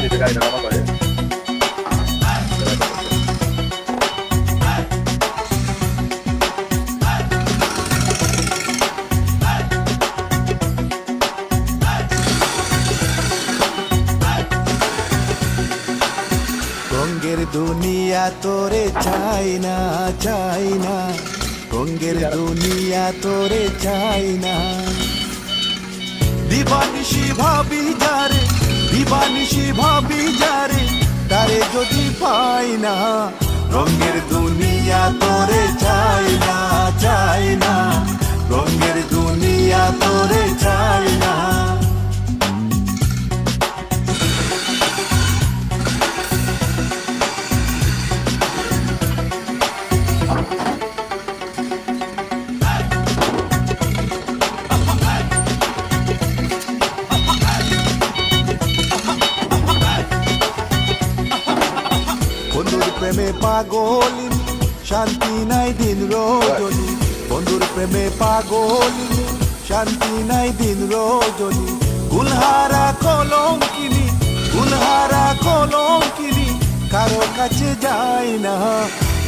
নিচে গাড়িটা নামা করে রঙের দুনিয়া তোরে চাই না চাই না, রঙের দুনিয়া তোরে চাই না। দিবানিশি ভাবি যারে, দিবানিশি ভাবি যারে, তারে যদি পাই না। রঙের দুনিয়া তোরে চাই না চাই না, রঙের দুনিয়া তোরে চাই না। বন্ধুর প্রেমে পাগলিনী, শান্তি নাই দিন রজনী। বন্ধুর প্রেমে পাগলিনী, শান্তি নাই দিন রজনী। গুলহারা কলঙ্কিনী, গুলহারা কলঙ্কিনী, কারো কাছে যায় না।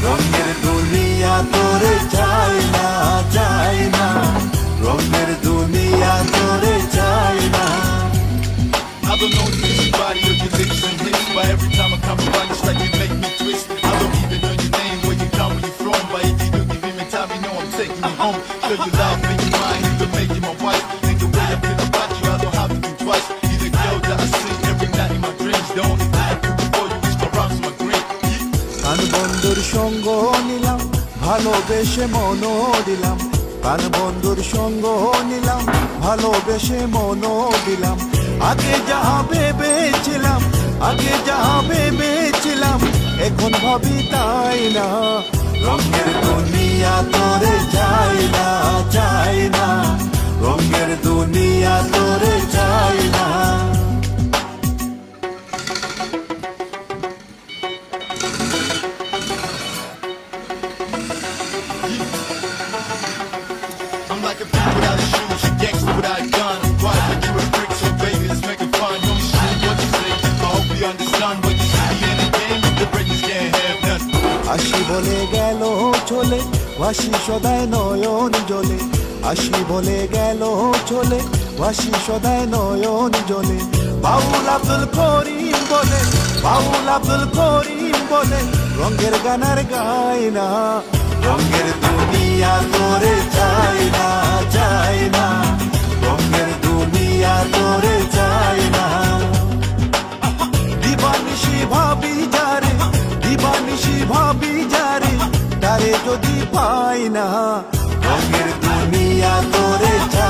রঙের দুনিয়া তোরে চাই না চাই না, রঙের দুনিয়া তোরে চাই না। I don't know anybody of your licks and hits, but every time I come around, it's like you make me twist. I don't even know your name, where you come, where you from, but if you do give me time, you know I'm taking you home. Show you love, make you mine, you can make you my wife. And the way I feel about you, I don't have to think twice. You're the girl that I see every night in my dreams. The only thing I do before you is my rhymes, my green. কান বন্ধুর সঙ্গ নিলাম, ভালোবেসে মনও দিলাম। কান বন্ধুর সঙ্গ নিলাম, ভালোবেসে মনও দিলাম। আগে যাহা ভেবেছিলাম, আগে যাহা ভেবেছিলাম, এখন ভাবি তাই না। রঙের দুনিয়া তোরে চাই না চাই না, রঙের দুনিয়া তোরে চাই না। I'm like a freak without a shoes, a gangster without a gun. I'm quiet like you a freak, so baby, let's make it fun. Don't shoot what you say, I hope you understand. But you see me in the game, the breakers can't have none. আসি বলে গেল চলে, ওয়াসি সদায় নয়ন জ্বলে। আসি বলে গেল চলে, ওয়াসি সদায় নয়ন জ্বলে। বাউল আব্দুল করিম বলে, বাউল আব্দুল করিম বলে, রঙের গানার গায় না। রঙের দুনিয়া তোরে চাই না চাই না, রঙের দুনিয়া তোরে চাই না। দিবানিশি ভাবি যারে, দিবানিশি ভাবি যারে, তারে যদি পাই না। রঙের দুনিয়া তোরে চাই